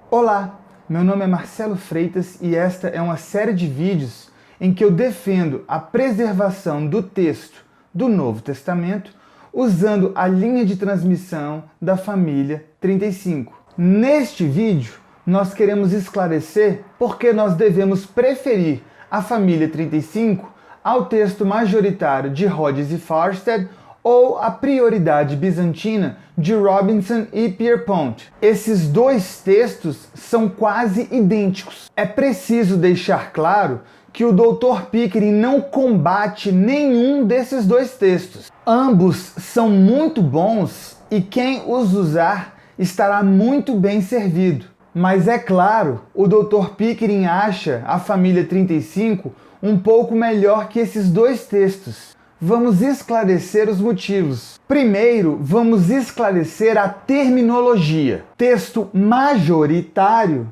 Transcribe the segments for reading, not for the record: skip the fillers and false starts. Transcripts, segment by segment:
Olá, meu nome é Marcelo Freitas e esta é uma série de vídeos em que eu defendo a preservação do texto do Novo Testamento usando a linha de transmissão da família 35. Neste vídeo, nós queremos esclarecer por que nós devemos preferir a família 35 ao texto majoritário de Hodges e Farstad ou a prioridade bizantina de Robinson e Pierpont. Esses dois textos são quase idênticos. É preciso deixar claro que o Dr. Pickering não combate nenhum desses dois textos. Ambos são muito bons e quem os usar estará muito bem servido. Mas é claro, o Dr. Pickering acha a família 35 um pouco melhor que esses dois textos. Vamos esclarecer os motivos. Primeiro, vamos esclarecer a terminologia. Texto majoritário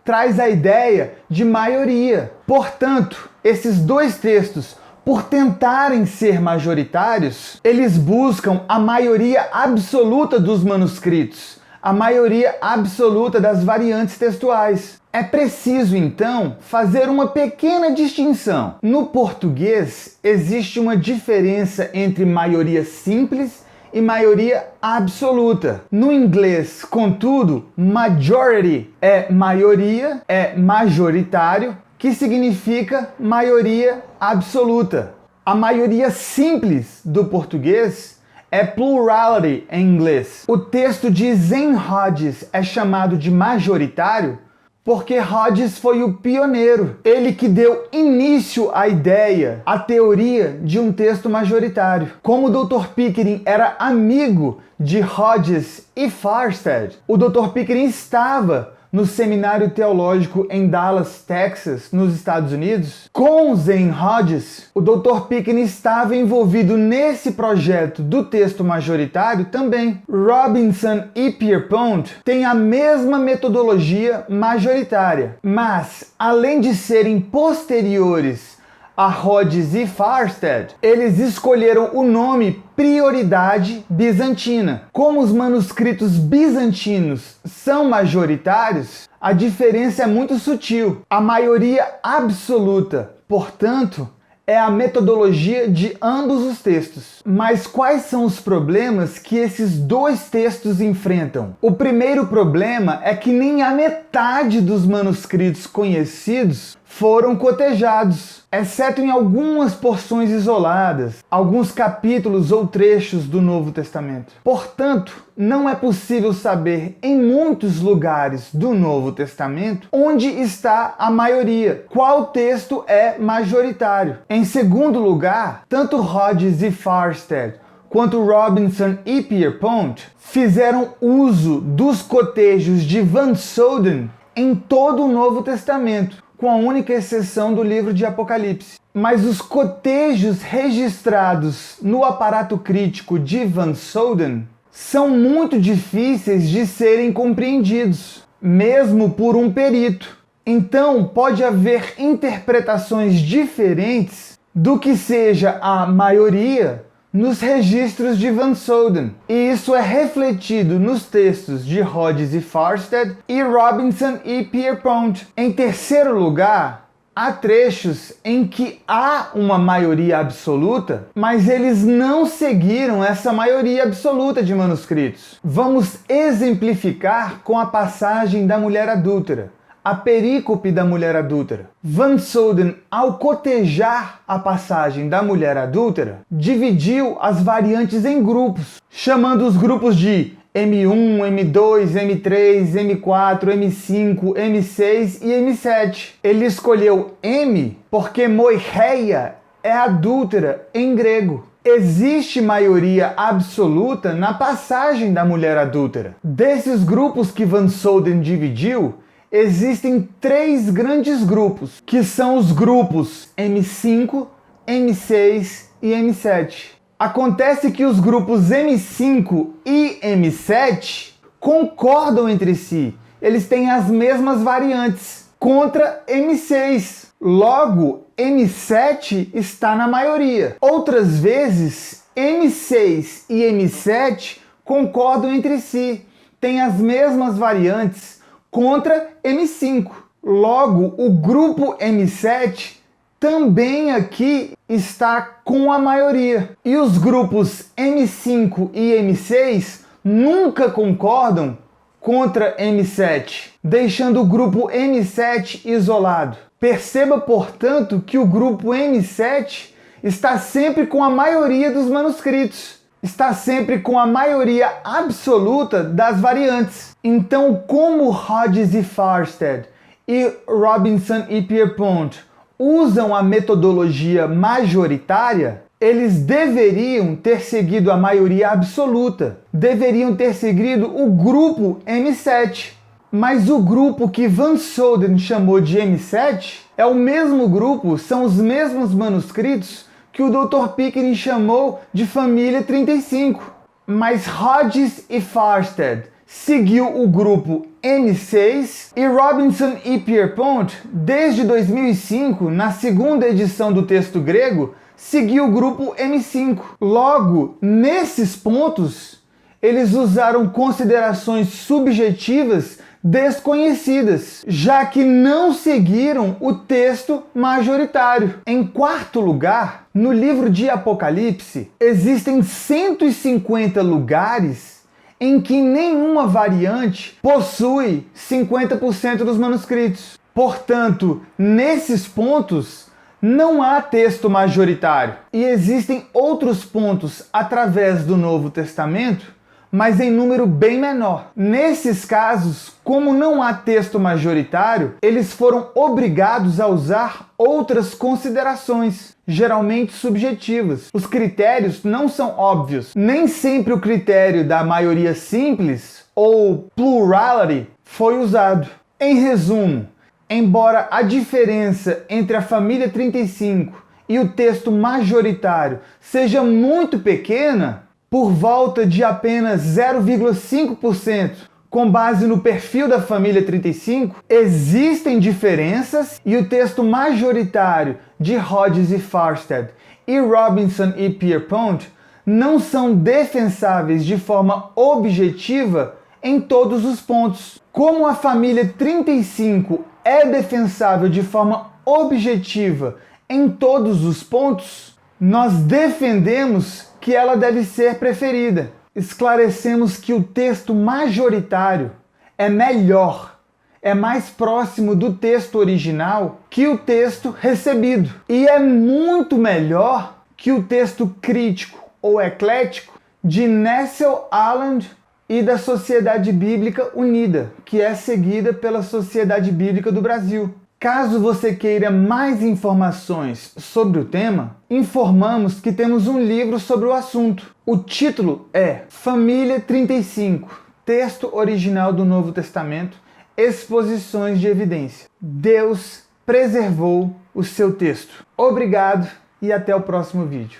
traz a ideia de maioria. Portanto, esses dois textos, por tentarem ser majoritários, eles buscam a maioria absoluta dos manuscritos, a maioria absoluta das variantes textuais. É preciso, então, fazer uma pequena distinção. No português, existe uma diferença entre maioria simples e maioria absoluta. No inglês, contudo, majority é maioria, é majoritário, que significa maioria absoluta. A maioria simples do português é plurality em inglês. O texto de Zane Hodges é chamado de majoritário porque Hodges foi o pioneiro, ele que deu início à ideia, à teoria de um texto majoritário. Como o Dr. Pickering era amigo de Hodges e Farstad, o Dr. Pickering estava no seminário teológico em Dallas, Texas, nos Estados Unidos. Com Zane Hodges, o Dr. Pickering estava envolvido nesse projeto do texto majoritário também. Robinson e Pierpont têm a mesma metodologia majoritária, mas, além de serem posteriores a Hodges e Farstad, eles escolheram o nome prioridade bizantina. Como os manuscritos bizantinos são majoritários, a diferença é muito sutil. A maioria absoluta, portanto, é a metodologia de ambos os textos. Mas quais são os problemas que esses dois textos enfrentam? O primeiro problema é que nem a metade dos manuscritos conhecidos foram cotejados, exceto em algumas porções isoladas, alguns capítulos ou trechos do Novo Testamento. Portanto, não é possível saber em muitos lugares do Novo Testamento onde está a maioria, qual texto é majoritário. Em segundo lugar, tanto Hodges e Farstad quanto Robinson e Pierpont fizeram uso dos cotejos de Van Soden em todo o Novo Testamento, com a única exceção do livro de Apocalipse. Mas os cotejos registrados no aparato crítico de Van Soden são muito difíceis de serem compreendidos, mesmo por um perito. Então, pode haver interpretações diferentes do que seja a maioria nos registros de Van Soden, e isso é refletido nos textos de Hodges e Farstad e Robinson e Pierpont. Em terceiro lugar, há trechos em que há uma maioria absoluta, mas eles não seguiram essa maioria absoluta de manuscritos. Vamos exemplificar com a passagem da mulher adúltera, a perícope da mulher adúltera. Van Soden, ao cotejar a passagem da mulher adúltera, dividiu as variantes em grupos, chamando os grupos de M1, M2, M3, M4, M5, M6 e M7. Ele escolheu M porque moicheia é adúltera em grego. Existe maioria absoluta na passagem da mulher adúltera. Desses grupos que Van Soden dividiu, existem três grandes grupos, que são os grupos M5, M6 e M7. Acontece que os grupos M5 e M7 concordam entre si. Eles têm as mesmas variantes contra M6. Logo, M7 está na maioria. Outras vezes, M6 e M7 concordam entre si, tem as mesmas variantes contra M5. Logo, o grupo M7 também aqui está com a maioria. E os grupos M5 e M6 nunca concordam contra M7, deixando o grupo M7 isolado. Perceba, portanto, que o grupo M7 está sempre com a maioria dos manuscritos, está sempre com a maioria absoluta das variantes. Então, como Hodges e Farstad e Robinson e Pierpont usam a metodologia majoritária, eles deveriam ter seguido a maioria absoluta, deveriam ter seguido o grupo M7. Mas o grupo que Van Soden chamou de M7 é o mesmo grupo, são os mesmos manuscritos que o Dr. Pickering chamou de família 35. Mas Hodges e Farstad seguiu o grupo M6 e Robinson e Pierpont, desde 2005, na segunda edição do texto grego, seguiu o grupo M5. Logo, nesses pontos, eles usaram considerações subjetivas desconhecidas, já que não seguiram o texto majoritário. Em quarto lugar, no livro de Apocalipse, existem 150 lugares em que nenhuma variante possui 50% dos manuscritos. Portanto, nesses pontos, não há texto majoritário. E existem outros pontos através do Novo Testamento, mas em número bem menor. Nesses casos, como não há texto majoritário, eles foram obrigados a usar outras considerações, geralmente subjetivas. Os critérios não são óbvios. Nem sempre o critério da maioria simples, ou plurality, foi usado. Em resumo, embora a diferença entre a família 35 e o texto majoritário seja muito pequena, por volta de apenas 0,5%, com base no perfil da família 35, existem diferenças e o texto majoritário de Hodges e Farstad e Robinson e Pierpont não são defensáveis de forma objetiva em todos os pontos. Como a família 35 é defensável de forma objetiva em todos os pontos, nós defendemos que ela deve ser preferida. Esclarecemos que o texto majoritário é melhor, é mais próximo do texto original que o texto recebido. E é muito melhor que o texto crítico ou eclético de Nessel Aland e da Sociedade Bíblica Unida, que é seguida pela Sociedade Bíblica do Brasil. Caso você queira mais informações sobre o tema, informamos que temos um livro sobre o assunto. O título é Família 35, texto original do Novo Testamento, exposições de evidência. Deus preservou o seu texto. Obrigado e até o próximo vídeo.